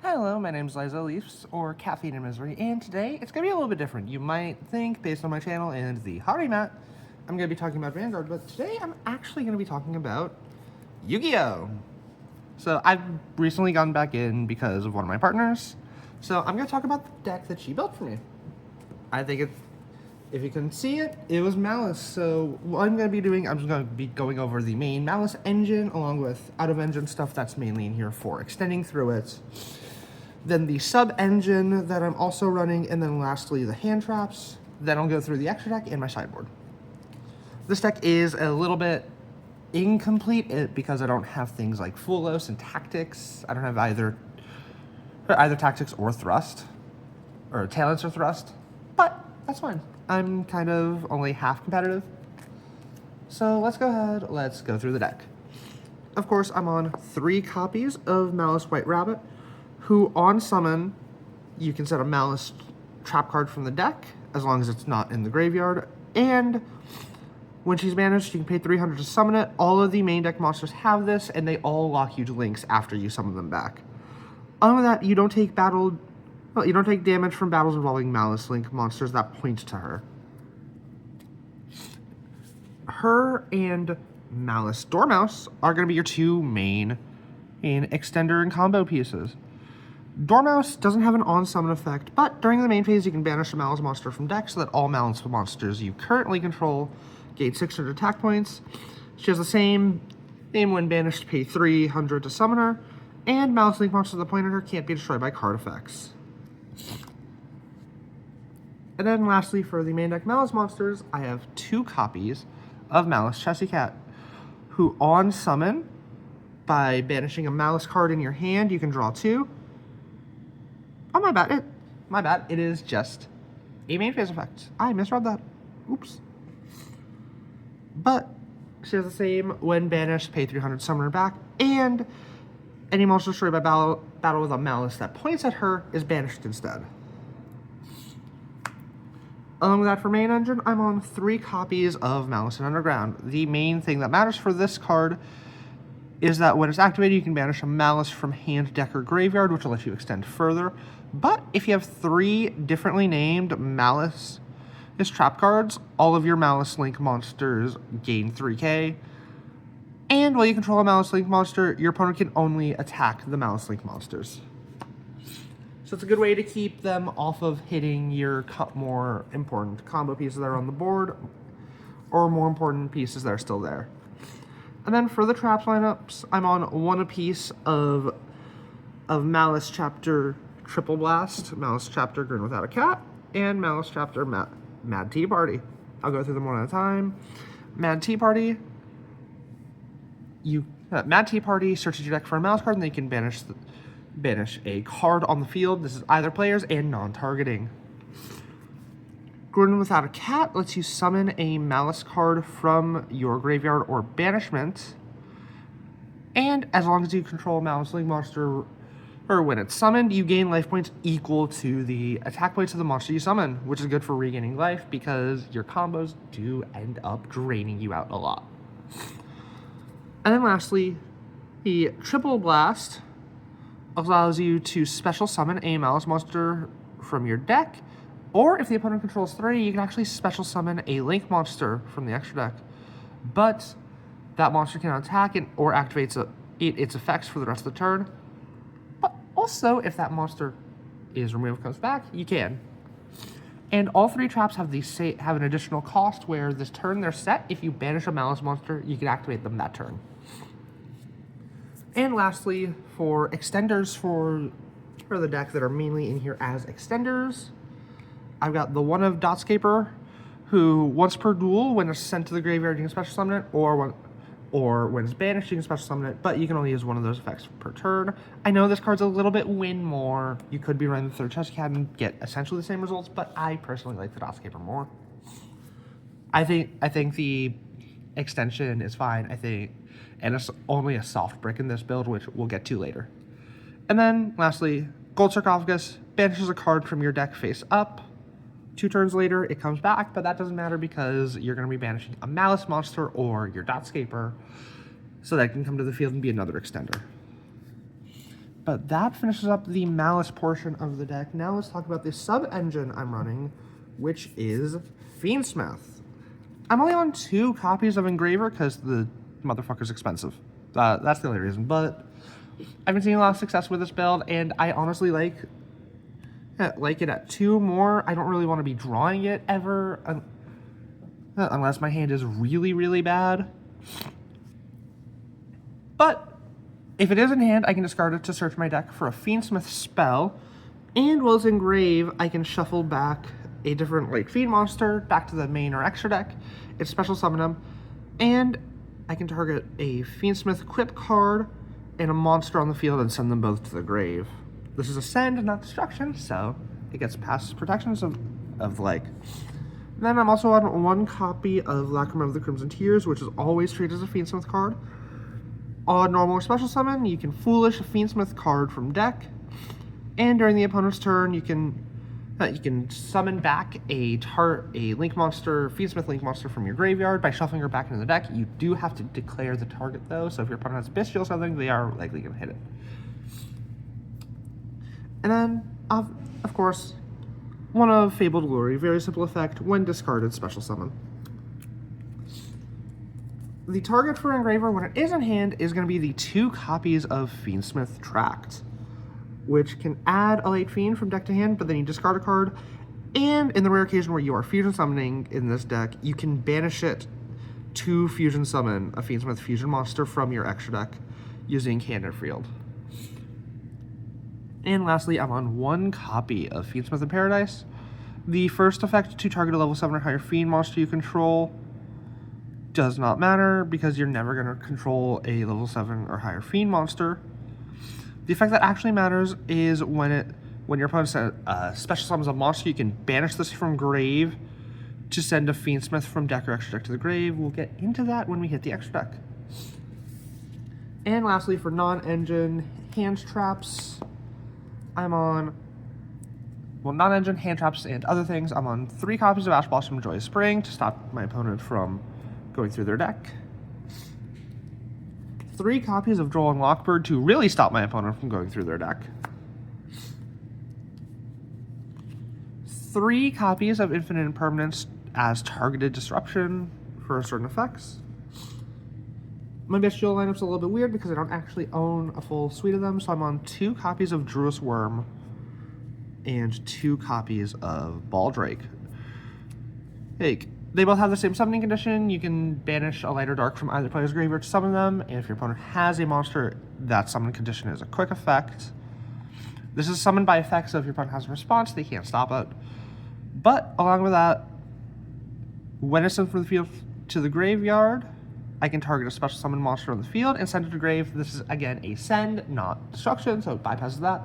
Hello, my name is Liza Leafs, or Caffeine and Misery, and today it's going to be a little bit different. You might think, based on my channel and the hobby mat, I'm going to be talking about Vanguard, but today I'm actually going to be talking about Yu-Gi-Oh! So I've recently gotten back in because of one of my partners, so I'm going to talk about the deck that she built for me. I think it's, if you can see it, it was Maliss. So what I'm going to be doing, I'm just going to be going over the main Maliss engine along with out-of-engine stuff that's mainly in here for extending through it. Then the sub-engine that I'm also running, and then lastly the hand traps. Then I'll go through the extra deck and my sideboard. This deck is a little bit incomplete because I don't have things like Fulos and Tactics. I don't have either Tactics or Thrust, or Talents or Thrust, but that's fine. I'm kind of only half competitive. So let's go ahead, let's go through the deck. Of course, I'm on 3 copies of Maliss White Rabbit, who on summon, you can set a Maliss trap card from the deck, as long as it's not in the graveyard, and when she's banished, you can pay 300 to summon it. All of the main deck monsters have this, and they all lock huge links after you summon them back. Other than that, you don't take damage from battles involving Maliss Link monsters that point to her. Her and Maliss Dormouse are going to be your 2 main extender and combo pieces. Dormouse doesn't have an on-summon effect, but during the main phase you can banish a Maliss monster from deck so that all Maliss monsters you currently control gain 600 attack points. She has the same name when banished, pay 300 to summon her, and Maliss Link monsters that point at her can't be destroyed by card effects. And then lastly, for the main deck Maliss monsters, I have 2 copies of Maliss Chessy Cat, who on summon, by banishing a Maliss card in your hand, you can draw 2. Oh, my bad. It is just a main phase effect. I misread that. Oops. But she has the same when banished, pay 300, summon her back, and any monster destroyed by battle with a Maliss that points at her is banished instead. Along with that, for main engine, I'm on 3 copies of Maliss and Underground. The main thing that matters for this card is that when it's activated, you can banish a Maliss from hand, deck, or graveyard, which will let you extend further. But if you have 3 differently named Maliss trap cards, all of your Maliss Link monsters gain 3k. And while you control a Maliss Link monster, your opponent can only attack the Maliss Link monsters. So it's a good way to keep them off of hitting your more important combo pieces that are on the board, or more important pieces that are still there. And then for the traps lineups, I'm on 1 apiece of Maliss Chapter Triple Blast, Maliss Chapter Grin Without a Cat, and Maliss Chapter Mad Tea Party. I'll go through them one at a time. Mad Tea Party, searches your deck for a Maliss card, and then you can banish a card on the field. This is either players and non-targeting. Grin Without a Cat lets you summon a Maliss card from your graveyard or banishment, and as long as you control a Maliss Link monster, or when it's summoned, you gain life points equal to the attack points of the monster you summon, which is good for regaining life because your combos do end up draining you out a lot. And then lastly, the Triple Blast allows you to special summon a Maliss monster from your deck, or if the opponent controls 3, you can actually special summon a Link monster from the extra deck. But that monster cannot attack or activates its effects for the rest of the turn. But also, if that monster is removed, comes back, you can. And all 3 traps have an additional cost where this turn they're set. If you banish a Maliss monster, you can activate them that turn. And lastly, for extenders for the deck that are mainly in here as extenders, I've got the one of Dotscaper, who once per duel, when it's sent to the graveyard, you can special summon it, or when it's banished, you can special summon it, but you can only use one of those effects per turn. I know this card's a little bit win more. You could be running the 3rd Chessy Cat and get essentially the same results, but I personally like the Dotscaper more. I think the extension is fine, and it's only a soft brick in this build, which we'll get to later. And then, lastly, Gold Sarcophagus banishes a card from your deck face up. 2 turns later, it comes back, but that doesn't matter because you're going to be banishing a Maliss monster or your Dotscaper, so that it can come to the field and be another extender. But that finishes up the Malice portion of the deck. Now let's talk about the sub-engine I'm running, which is Fiendsmith. I'm only on 2 copies of Engraver because the motherfucker's expensive. That's the only reason. But I've been seeing a lot of success with this build, and I honestly like it at 2 more. I don't really want to be drawing it ever, unless my hand is really, really bad. But if it is in hand, I can discard it to search my deck for a Fiendsmith spell, and while it's engrave, I can shuffle back a different like Fiend monster back to the main or extra deck. It's special summon them, and I can target a Fiendsmith equip card and a monster on the field and send them both to the grave. This is a send, not destruction, so it gets past protections of like. Then I'm also on 1 copy of Lacrima of the Crimson Tears, which is always treated as a Fiendsmith card. On normal or special summon, you can Foolish a Fiendsmith card from deck, and during the opponent's turn, you can summon back a Link monster, Fiendsmith Link monster from your graveyard by shuffling her back into the deck. You do have to declare the target though, so if your opponent has Bestial or something, they are likely going to hit it. And then, of course, one of Fabled Glory, very simple effect, when discarded, special summon. The target for Engraver, when it is in hand, is going to be the 2 copies of Fiendsmith Tract, which can add a late Fiend from deck to hand, but then you discard a card, and in the rare occasion where you are fusion summoning in this deck, you can banish it to fusion summon a Fiendsmith fusion monster from your extra deck using Cannon Field. And lastly, I'm on 1 copy of Fiendsmith in Paradise. The first effect to target a level 7 or higher Fiend monster you control does not matter because you're never going to control a level 7 or higher Fiend monster. The effect that actually matters is when your opponent special summons a monster, you can banish this from grave to send a Fiendsmith from deck or extra deck to the grave. We'll get into that when we hit the extra deck. And lastly, for non-engine hand traps, I'm on, well, non-engine hand traps and other things, I'm on 3 copies of Ash Blossom Joyous Spring to stop my opponent from going through their deck. 3 copies of Droll and Lockbird to really stop my opponent from going through their deck. 3 copies of Infinite Impermanence as targeted disruption for certain effects. My Bestial lineup's a little bit weird because I don't actually own a full suite of them, so I'm on 2 copies of Druis Worm and 2 copies of Baldrake. Hey, they both have the same summoning condition. You can banish a light or dark from either player's graveyard to summon them, and if your opponent has a monster, that summon condition is a quick effect. This is summoned by effect, so if your opponent has a response, they can't stop it. But along with that, when it's sent from the field to the graveyard, I can target a special summon monster on the field and send it to grave. This is, again, a send, not destruction, so it bypasses that.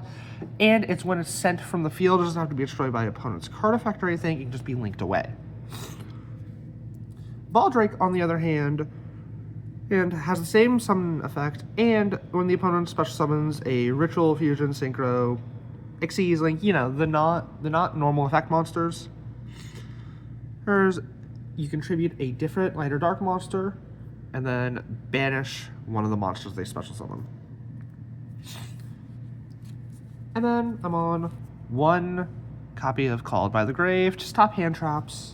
And it's when it's sent from the field, it doesn't have to be destroyed by opponent's card effect or anything, it can just be linked away. Baldrake, on the other hand, has the same summon effect, and when the opponent special summons a Ritual, Fusion, Synchro, Xyz, Link, you know, the not normal effect monsters, you contribute a different light or dark monster, and then banish one of the monsters they special summon. And then I'm on 1 copy of Called by the Grave to stop hand traps,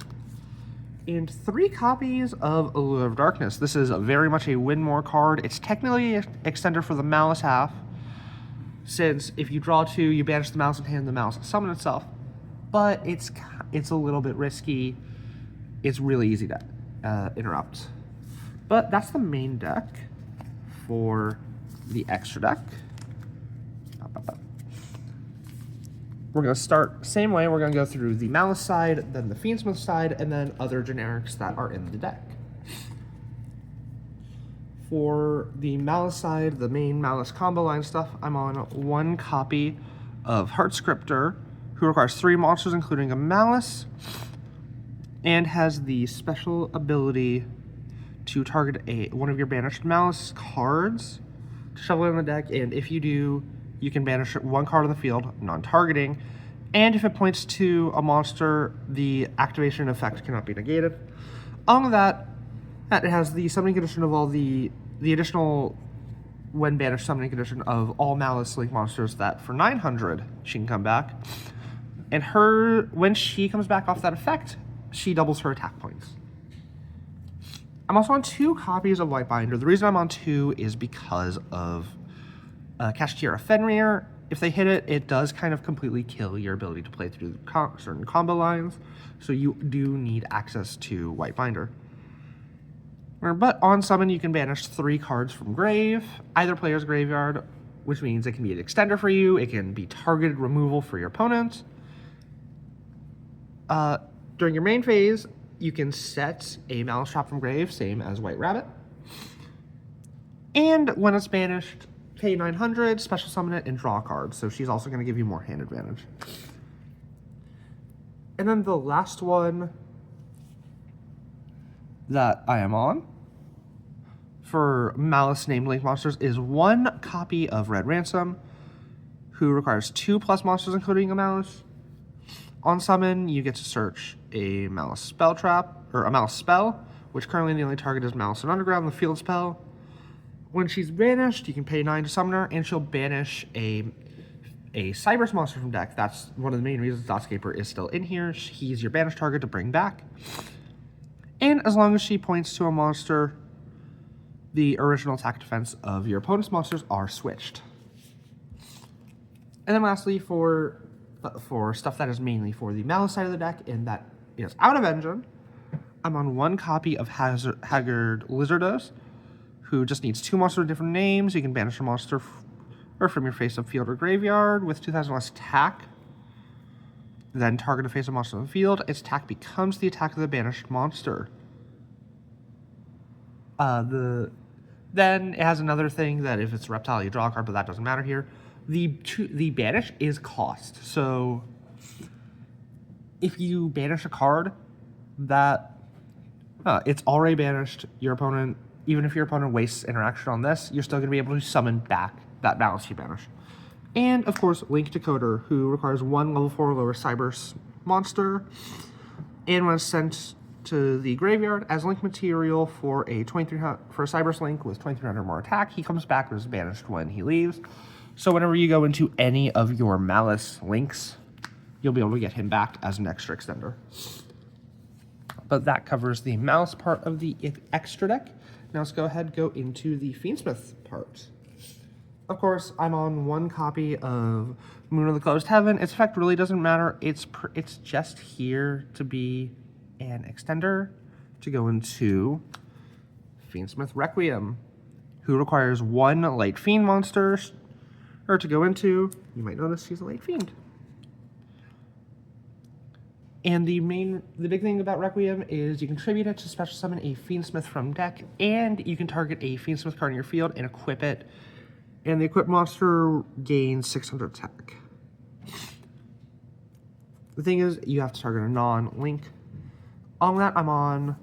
and 3 copies of Allure of Darkness. This is very much a win more card. It's technically an extender for the Malice half, since if you draw 2, you banish the Malice in hand, the Malice will summon itself. But it's a little bit risky. It's really easy to interrupt. But that's the main deck for the extra deck. We're going to start same way. We're going to go through the Malice side, then the Fiendsmith side, and then other generics that are in the deck. For the Malice side, the main Malice combo line stuff, I'm on 1 copy of Heartscriptor, who requires 3 monsters, including a Malice, and has the special ability to target one of your banished Malice cards to shuffle it in the deck, and if you do, you can banish 1 card on the field, non-targeting, and if it points to a monster, the activation effect cannot be negated. Along with that, it has the summoning condition of all the additional when banished summoning condition of all Maliss Link monsters that for 900 she can come back. And when she comes back off that effect, she doubles her attack points. I'm also on 2 copies of Whitebinder. The reason I'm on 2 is because of Kashtira Fenrir. If they hit it, it does kind of completely kill your ability to play through certain combo lines, so you do need access to Whitebinder. But on summon, you can banish 3 cards from grave, either player's graveyard, which means it can be an extender for you, it can be targeted removal for your opponent. During your main phase, you can set a Maliss Trap from grave, same as White Rabbit. And when it's banished, pay 900, special summon it, and draw a card. So she's also going to give you more hand advantage. And then the last one that I am on for Maliss named Link monsters is 1 copy of Red Ransom, who requires 2+ monsters, including a Maliss. On summon, you get to search a Maliss spell trap, or a Maliss spell, which currently the only target is Maliss and Underground, the field spell. When she's banished, you can pay 9 to summon her, and she'll banish a Cyberse monster from deck. That's one of the main reasons Dotscaper is still in here. He's your banished target to bring back. And as long as she points to a monster, the original attack defense of your opponent's monsters are switched. And then lastly, for stuff that is mainly for the Maliss side of the deck, and that is out of engine, I'm on 1 copy of Haggard Lizardos, who just needs 2 monsters with different names. You can banish a monster from your face-up field or graveyard with 2,000 less attack. Then target a face-up monster on the field. Its attack becomes the attack of the banished monster. Then it has another thing that if it's reptile, you draw a card, but that doesn't matter here. The banish is cost. So if you banish a card that it's already banished, your opponent, even if your opponent wastes interaction on this, you're still going to be able to summon back that Maliss you banished. And of course, Link Decoder, who requires 1 level 4 or lower Cyberse monster, and when sent to the graveyard as link material for a Cyberse Link with 2,300 more attack, he comes back as banished when he leaves. So whenever you go into any of your Maliss links, you'll be able to get him back as an extra extender. But that covers the Maliss part of the extra deck. Now let's go ahead and go into the Fiendsmith part. Of course, I'm on 1 copy of Moon of the Closed Heaven. Its effect really doesn't matter. It's just here to be an extender to go into Fiendsmith Requiem, who requires 1 Light Fiend monster, or to go into. You might notice he's a Light Fiend. And the big thing about Requiem is you can tribute it to special summon a Fiendsmith from deck, and you can target a Fiendsmith card in your field and equip it. And the equipped monster gains 600 attack. The thing is, you have to target a non-link. On that, I'm on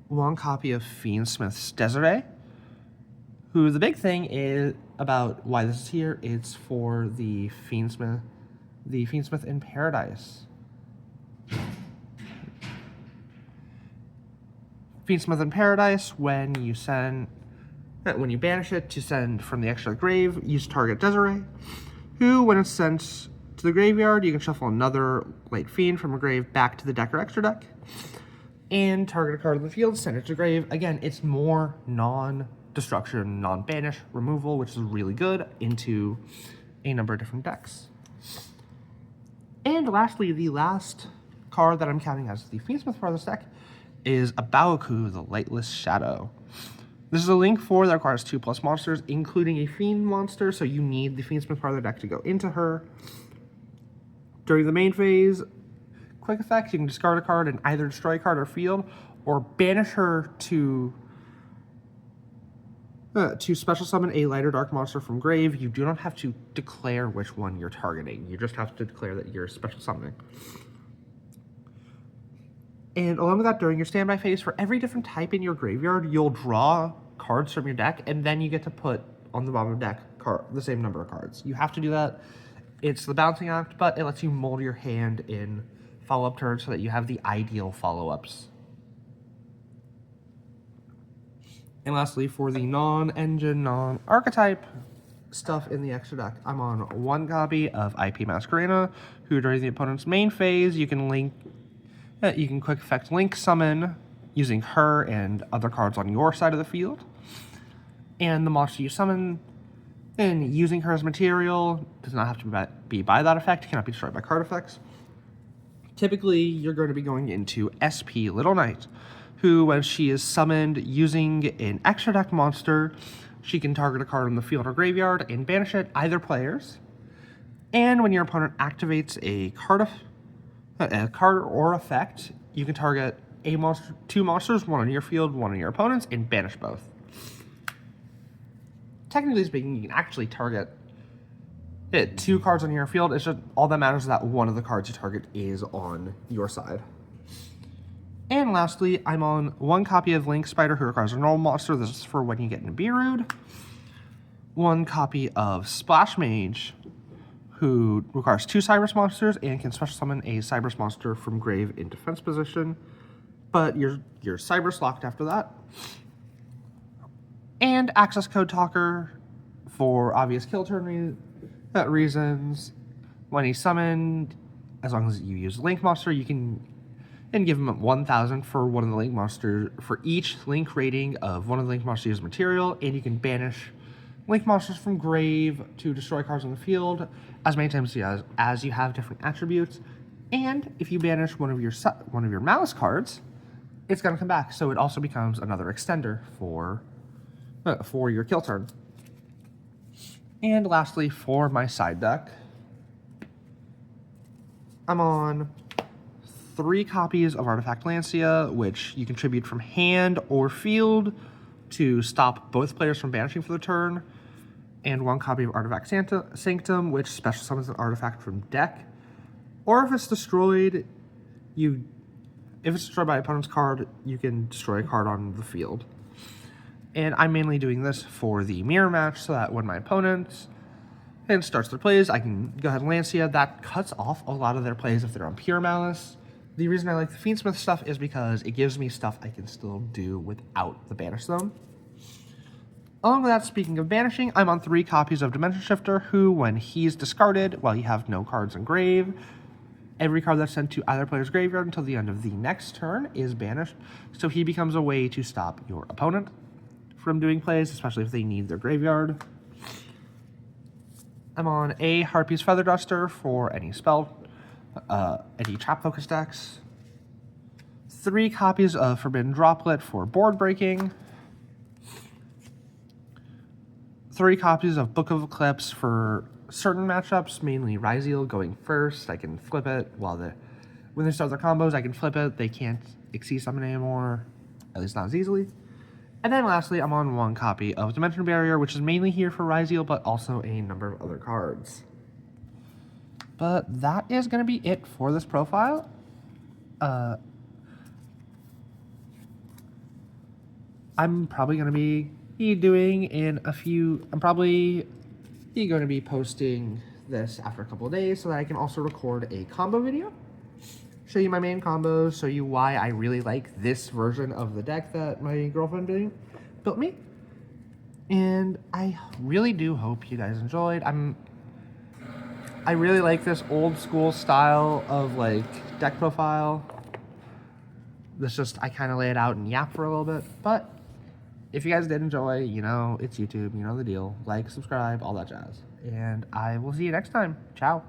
1 copy of Fiendsmith's Desiree, who the big thing is about why this is here. It's for the Fiendsmith in Paradise. Fiendsmith in Paradise, when you banish it to send from the extra grave, use target Desiree, who, when it's sent to the graveyard, you can shuffle another Light Fiend from a grave back to the deck or extra deck, and target a card in the field, send it to grave. Again, it's more non-destruction, non-banish removal, which is really good into a number of different decks. And lastly, the last card that I'm counting as the Fiendsmith part of this deck is Abaoku, the Lightless Shadow. This is a link 4 that requires 2+ monsters, including a Fiend monster, so you need the Fiendsmith part of the deck to go into her. During the main phase, quick effect, you can discard a card and either destroy a card or field, or banish her to special summon a light or dark monster from grave. You do not have to declare which one you're targeting. You just have to declare that you're special summoning. And along with that, during your standby phase, for every different type in your graveyard, you'll draw cards from your deck, and then you get to put on the bottom of the deck the same number of cards. You have to do that. It's the balancing act, but it lets you mold your hand in follow-up turns so that you have the ideal follow-ups. And lastly, for the non-engine, non-archetype stuff in the extra deck, I'm on 1 copy of IP Masquerena, who during the opponent's main phase, you can quick effect link summon using her and other cards on your side of the field. And the monster you summon, and using her as material, does not have to be by that effect, cannot be destroyed by card effects. Typically, you're going to be going into SP Little Knight, who, when she is summoned using an extra deck monster, she can target a card on the field or graveyard and banish it, either players. And when your opponent activates a card or effect, you can target two monsters, one on your field, one on your opponent's, and banish both. Technically speaking, you can actually target 2 cards on your field. It's just all that matters is that one of the cards you target is on your side. And lastly, I'm on 1 copy of Link Spider, who requires a normal monster. This is for when you get in Beerood. 1 copy of Splash Mage, who requires 2 Cyberus monsters and can special summon a Cyberus monster from grave in defense position. But you're Cyberus locked after that. And Access Code Talker for obvious kill turn reasons. When he's summoned, as long as you use Link monster, you can give him 1,000 for one of the Link monsters, for each Link rating of one of the Link monsters material, and you can banish Link monsters from grave to destroy cards on the field as many times as you have different attributes. And if you banish one of your Maliss cards, it's going to come back, so it also becomes another extender for your kill turn. And lastly, for my side deck, I'm on 3 copies of Artifact Lancia, which you contribute from hand or field to stop both players from banishing for the turn, and 1 copy of Artifact Sanctum, which special summons an artifact from deck. Or if it's destroyed, if it's destroyed by an opponent's card, you can destroy a card on the field. And I'm mainly doing this for the mirror match, so that when my opponent starts their plays, I can go ahead and Lancia. That cuts off a lot of their plays if they're on pure Maliss. The reason I like the Fiendsmith stuff is because it gives me stuff I can still do without the Banish Zone. Along with that, speaking of banishing, I'm on 3 copies of Dimension Shifter, who, when he's discarded, while you have no cards in grave, every card that's sent to either player's graveyard until the end of the next turn is banished, so he becomes a way to stop your opponent from doing plays, especially if they need their graveyard. I'm on a Harpy's Feather Duster for any any trap focus decks. 3 copies of Forbidden Droplet for board breaking. 3 copies of Book of Eclipse for certain matchups, mainly Ryzeal going first. I can flip it when they start their combos, I can flip it. They can't Exceed Summon anymore, at least not as easily. And then lastly, I'm on 1 copy of Dimension Barrier, which is mainly here for Ryzeal, but also a number of other cards. But that is going to be it for this profile. I'm probably going to be doing I'm probably going to be posting this after a couple of days so that I can also record a combo video. Show you my main combos, show you why I really like this version of the deck that my girlfriend built me. And I really do hope you guys enjoyed. I really like this old school style of deck profile. I kind of lay it out and yap for a little bit. But if you guys did enjoy, it's YouTube, you know the deal. Like, subscribe, all that jazz. And I will see you next time. Ciao.